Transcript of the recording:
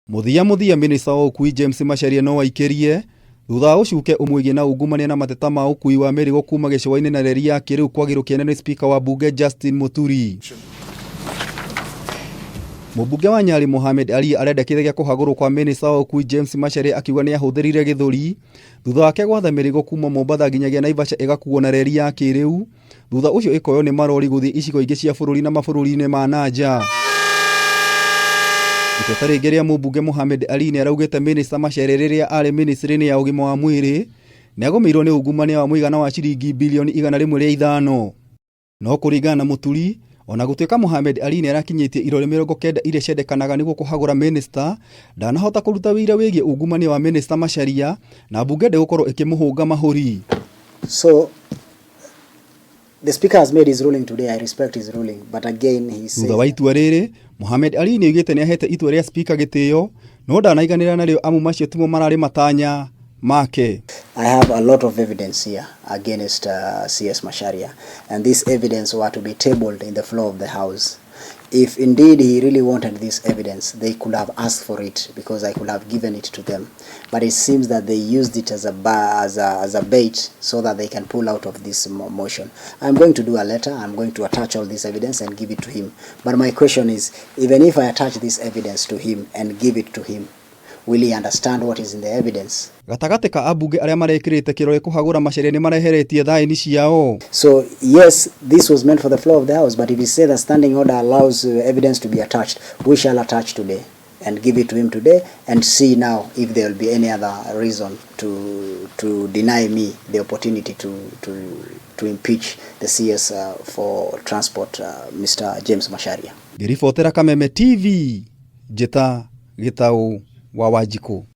Muthia minista wa ukuui James MACHARIA no waikirie thutha ucuke umwigie na ungumania na mateta ma ukui wa mirigo kuma giciwaini na reri ya kiriu kwagirukia ni speaker wa bunge Justin Muturi. Mubunge wa Nyali Mohamed Ali arendekithia kuhagurwo kwa minista wa ukuui James MACHARIA akiuga ni ahuthirire githuri thutha wake gwatha mirigo kuma Mombasa nginyagia Naivasha igakuo na reri ya kiriu thutha ucio ikoyo ni marori guthii icigo ingi cia bururi na mabururi-ini ma nanja. Iteta ringi ria mubunge Mohamed Ali ni araugite minista MACHARIA riria ari ministry-ini ya ugima wa mwiri ni agomeirwo ni ungumania wa muigana wa ciringi bilioni 105. No kuringana na Muturi, ona gutuika Mohamed Ali ni arakinyitie irore 90 iria ciendekanaga niguo kuhagura minister, ndanahota kuruta wira wigie ungumania wa minister MACHARIA na bunge ndigukorwo ikimuhunga mahuri. So the speaker has made his ruling today. I respect his ruling, but again he says thutha wa itua riri Mohamed Ali ni augite ni ahete itua ria speaker gitio no ndanaiganira nario amu macio timo marari matanya make. I have a lot of evidence here against CS MACHARIA, and this evidence were to be tabled in the floor of the house. If indeed he really wanted this evidence, they could have asked for it because I could have given it to them. But it seems that they used it as a bait so that they can pull out of this motion. I'm going to do a letter. I'm going to attach all this evidence and give it to him. But my question is, even if I attach this evidence to him and give it to him, will he understand what is in the evidence? Gatagati ka abunge aria marekirite kirore kuhagura MACHARIA ni mareheretie thaini ciao. So yes, this was meant for the floor of the house, but if he says the standing order allows evidence to be attached, we shall attach today and give it to him today and see now if there will be any other reason to deny me the opportunity to impeach the CS for transport, Mr. James MACHARIA. Ngiribotera Kameme TV, Jeta Gitau wa Wanjiku.